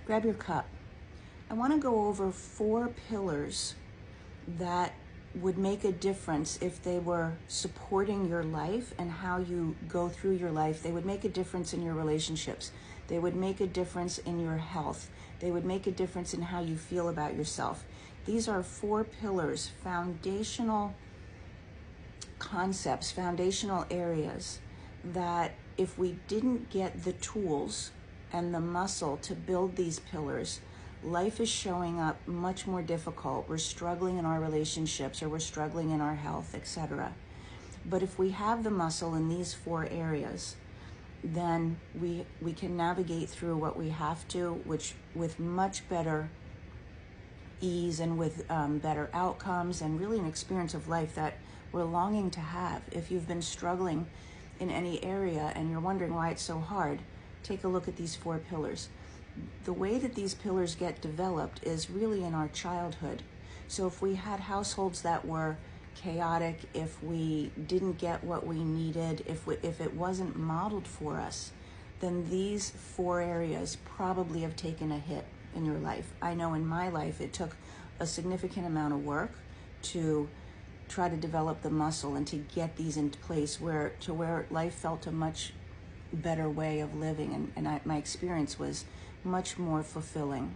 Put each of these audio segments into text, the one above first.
grab your cup. I want to go over 4 pillars that would make a difference if they were supporting your life and how you go through your life. They would make a difference in your relationships. They would make a difference in your health. They would make a difference in how you feel about yourself. These are 4 pillars, foundational concepts, foundational areas that if we didn't get the tools and the muscle to build these pillars, life is showing up much more difficult. We're struggling in our relationships, or we're struggling in our health, etc. But if we have the muscle in these 4 areas, then we can navigate through what we have to, which with much better ease and with better outcomes, and really an experience of life that we're longing to have. If you've been struggling in any area and you're wondering why it's so hard, take a look at these 4 pillars. The way that these pillars get developed is really in our childhood. So if we had households that were chaotic, if we didn't get what we needed, if it wasn't modeled for us, then these 4 areas probably have taken a hit in your life. I know in my life it took a significant amount of work to try to develop the muscle and to get these into place where life felt a much better way of living, and my experience was much more fulfilling.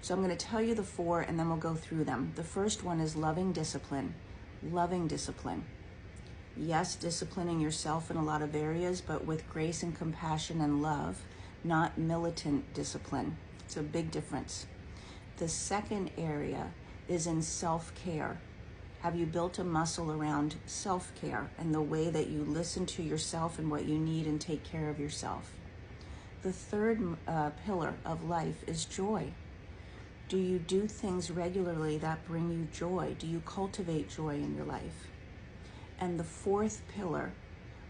So I'm going to tell you the 4 and then we'll go through them. The first one is loving discipline. Loving discipline. Yes, disciplining yourself in a lot of areas, but with grace and compassion and love, not militant discipline. It's a big difference. The second area is in self-care. Have you built a muscle around self-care and the way that you listen to yourself and what you need and take care of yourself? The third pillar of life is joy. Do you do things regularly that bring you joy? Do you cultivate joy in your life? And the 4th pillar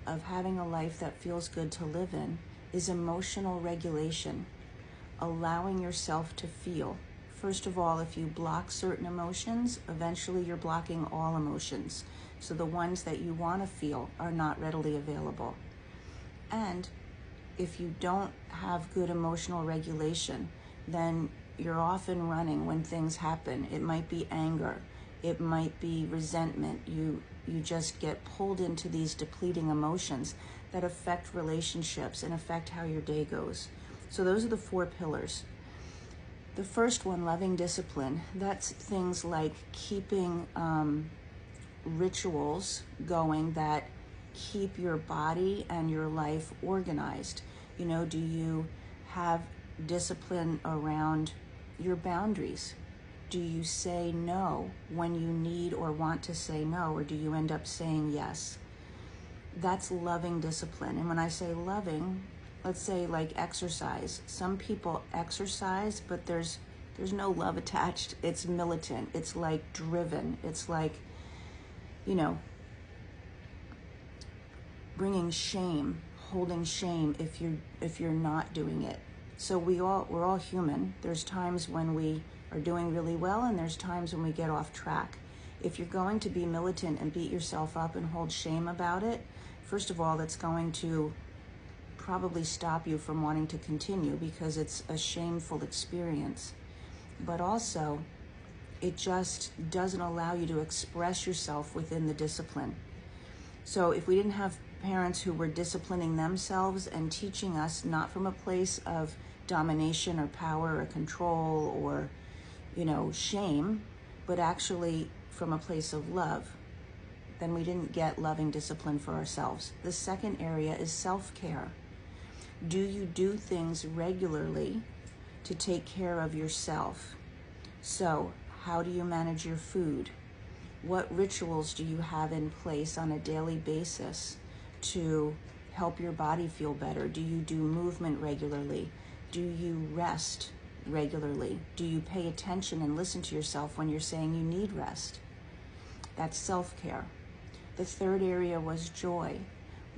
of having a life that feels good to live in is emotional regulation, allowing yourself to feel. First of all, if you block certain emotions, eventually you're blocking all emotions. So the ones that you want to feel are not readily available. And if you don't have good emotional regulation, then you're often running when things happen. It might be anger. It might be resentment. You just get pulled into these depleting emotions that affect relationships and affect how your day goes. So those are the 4 pillars. The first one, loving discipline, that's things like keeping rituals going that keep your body and your life organized. You know, do you have discipline around your boundaries? Do you say no when you need or want to say no, or do you end up saying yes? That's loving discipline. And when I say loving, let's say like exercise. Some people exercise, but there's no love attached. It's militant. It's like driven. It's like, you know, bringing shame, holding shame if you're not doing it. So we're all human. There's times when we are doing really well, and there's times when we get off track. If you're going to be militant and beat yourself up and hold shame about it, first of all, that's going to probably stop you from wanting to continue because it's a shameful experience. But also, it just doesn't allow you to express yourself within the discipline. So if we didn't have parents who were disciplining themselves and teaching us not from a place of domination or power or control or, you know, shame, but actually from a place of love, then we didn't get loving discipline for ourselves. The second area is self-care. Do you do things regularly to take care of yourself? So, how do you manage your food? What rituals do you have in place on a daily basis to help your body feel better? Do you do movement regularly? Do you rest regularly? Do you pay attention and listen to yourself when you're saying you need rest? That's self-care. The third area was joy.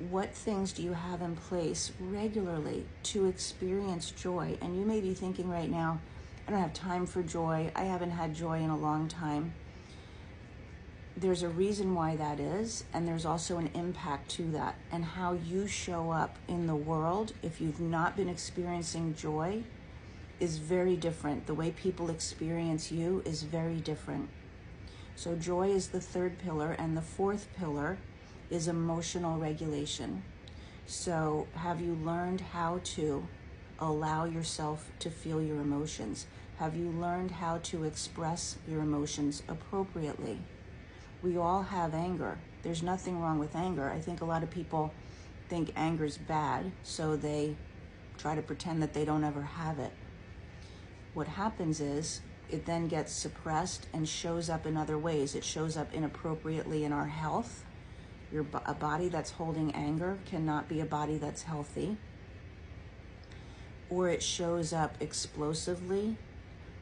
What things do you have in place regularly to experience joy? And you may be thinking right now, I don't have time for joy. I haven't had joy in a long time. There's a reason why that is, and there's also an impact to that, and how you show up in the world. If you've not been experiencing joy, is very different. The way people experience you is very different. So joy is the third pillar, and the fourth pillar is emotional regulation. So have you learned how to allow yourself to feel your emotions? Have you learned how to express your emotions appropriately? We all have anger. There's nothing wrong with anger. I think a lot of people think anger's bad, so they try to pretend that they don't ever have it. What happens is it then gets suppressed and shows up in other ways. It shows up inappropriately in our health. A body that's holding anger cannot be a body that's healthy. Or it shows up explosively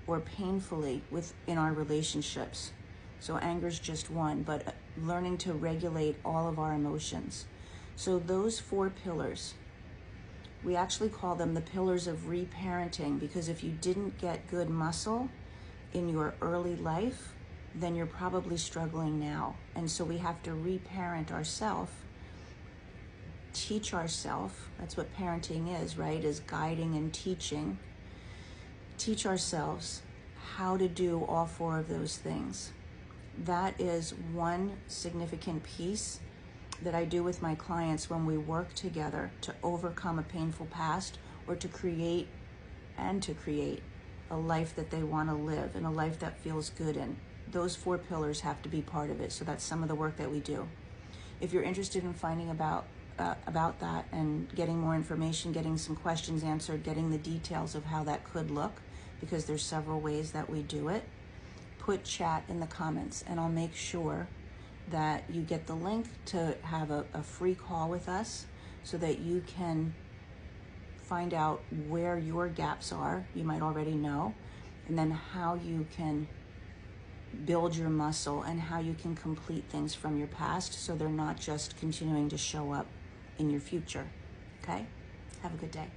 or painfully in our relationships. So anger's just one, but learning to regulate all of our emotions. So those 4 pillars, we actually call them the pillars of reparenting, because if you didn't get good muscle in your early life, then you're probably struggling now. And so we have to reparent ourselves, teach ourselves. That's what parenting is, right? Is guiding and teaching. Teach ourselves how to do all 4 of those things. That is one significant piece that I do with my clients when we work together to overcome a painful past, or to create a life that they want to live and a life that feels good in. Those 4 pillars have to be part of it. So that's some of the work that we do. If you're interested in finding about that and getting more information, getting some questions answered, getting the details of how that could look, because there's several ways that we do it, put chat in the comments, and I'll make sure that you get the link to have a free call with us so that you can find out where your gaps are, you might already know, and then how you can build your muscle and how you can complete things from your past so they're not just continuing to show up in your future. Okay? Have a good day.